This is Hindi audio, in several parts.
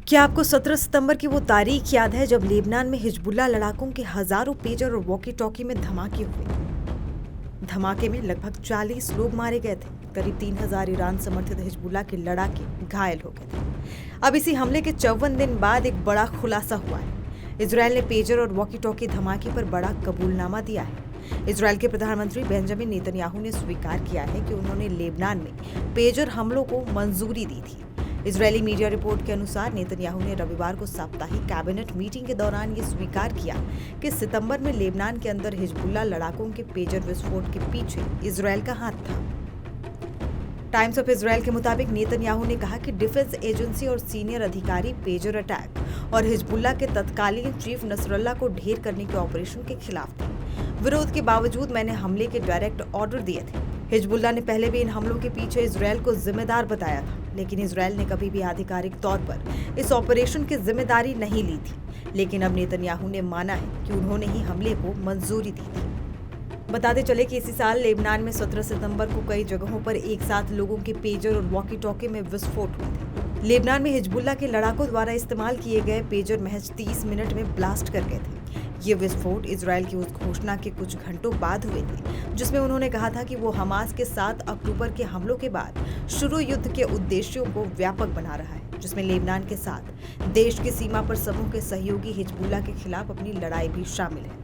क्या आपको 17 सितंबर की वो तारीख याद है जब लेबनान में हिजबुल्लाह लड़ाकों के हजारों पेजर और वॉकी टॉकी में धमाके हुए? धमाके में लगभग 40 लोग मारे गए थे। करीब 3000 ईरान समर्थित हिजबुल्लाह के लड़ाके घायल हो गए थे। अब इसी हमले के 54 दिन बाद एक बड़ा खुलासा हुआ है। इजरायल ने पेजर और वॉकी टॉकी धमाके पर बड़ा कबूलनामा दिया है। इजरायल के प्रधानमंत्री बेंजामिन नेतन्याहू ने स्वीकार किया है कि उन्होंने लेबनान में पेजर हमलों को मंजूरी दी थी। इजरायली मीडिया रिपोर्ट के अनुसार नेतन्याहू ने रविवार को साप्ताहिक कैबिनेट मीटिंग के दौरान ये स्वीकार किया कि सितंबर में लेबनान के अंदर हिजबुल्लाह लड़ाकों के पेजर विस्फोट के पीछे इजरायल का हाथ था। टाइम्स ऑफ इजरायल के मुताबिक नेतन्याहू ने कहा कि डिफेंस एजेंसी और सीनियर अधिकारी पेजर अटैक और हिजबुल्लाह के तत्कालीन चीफ नसरल्लाह को ढेर करने के ऑपरेशन के खिलाफ थे। विरोध के बावजूद मैंने हमले के डायरेक्ट ऑर्डर दिए थे। हिजबुल्लाह ने पहले भी इन हमलों के पीछे इजरायल को जिम्मेदार बताया था, लेकिन इजरायल ने कभी भी आधिकारिक तौर पर इस ऑपरेशन की जिम्मेदारी नहीं ली थी। लेकिन अब नेतन्याहू ने माना है कि उन्होंने ही हमले को मंजूरी दी थी। बताते चले कि इसी साल लेबनान में 17 सितंबर को कई जगहों पर एक साथ लोगों के पेजर और वॉकी टॉकी में विस्फोट हुए थे। लेबनान में हिजबुल्लाह के लड़ाकों द्वारा इस्तेमाल किए गए पेजर महज 30 मिनट में ब्लास्ट कर गए थे। ये विस्फोट इजरायल की उस घोषणा के कुछ घंटों बाद हुए थे जिसमें उन्होंने कहा था कि वो हमास के 7 अक्टूबर के हमलों के बाद शुरू युद्ध के उद्देश्यों को व्यापक बना रहा है, जिसमें लेबनान के साथ देश की सीमा पर समूह के सहयोगी हिजबुल्लाह के खिलाफ अपनी लड़ाई भी शामिल है।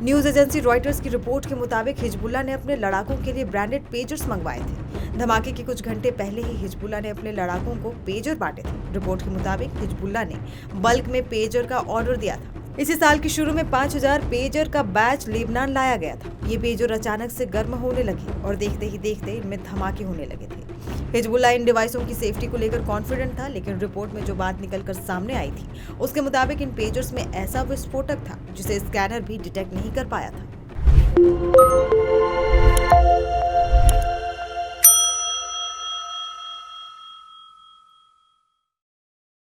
न्यूज एजेंसी रॉयटर्स की रिपोर्ट के मुताबिक हिजबुल्लाह ने अपने लड़ाकों के लिए ब्रांडेड पेजर्स मंगवाए थे। धमाके के कुछ घंटे पहले ही हिजबुल्लाह ने अपने लड़ाकों को पेजर बांटे थे। रिपोर्ट के मुताबिक हिजबुल्लाह ने बल्क में पेजर का ऑर्डर दिया था। इसी साल के शुरू में 5000 पेजर का बैच लेबनान लाया गया था। ये पेजर अचानक से गर्म होने लगे और देखते ही देखते इनमें धमाके होने लगे थे। हिजबुल्लाह इन डिवाइसों की सेफ्टी को लेकर कॉन्फिडेंट था, लेकिन रिपोर्ट में जो बात निकलकर सामने आई थी उसके मुताबिक इन पेजर्स में ऐसा विस्फोटक था जिसे स्कैनर भी डिटेक्ट नहीं कर पाया था।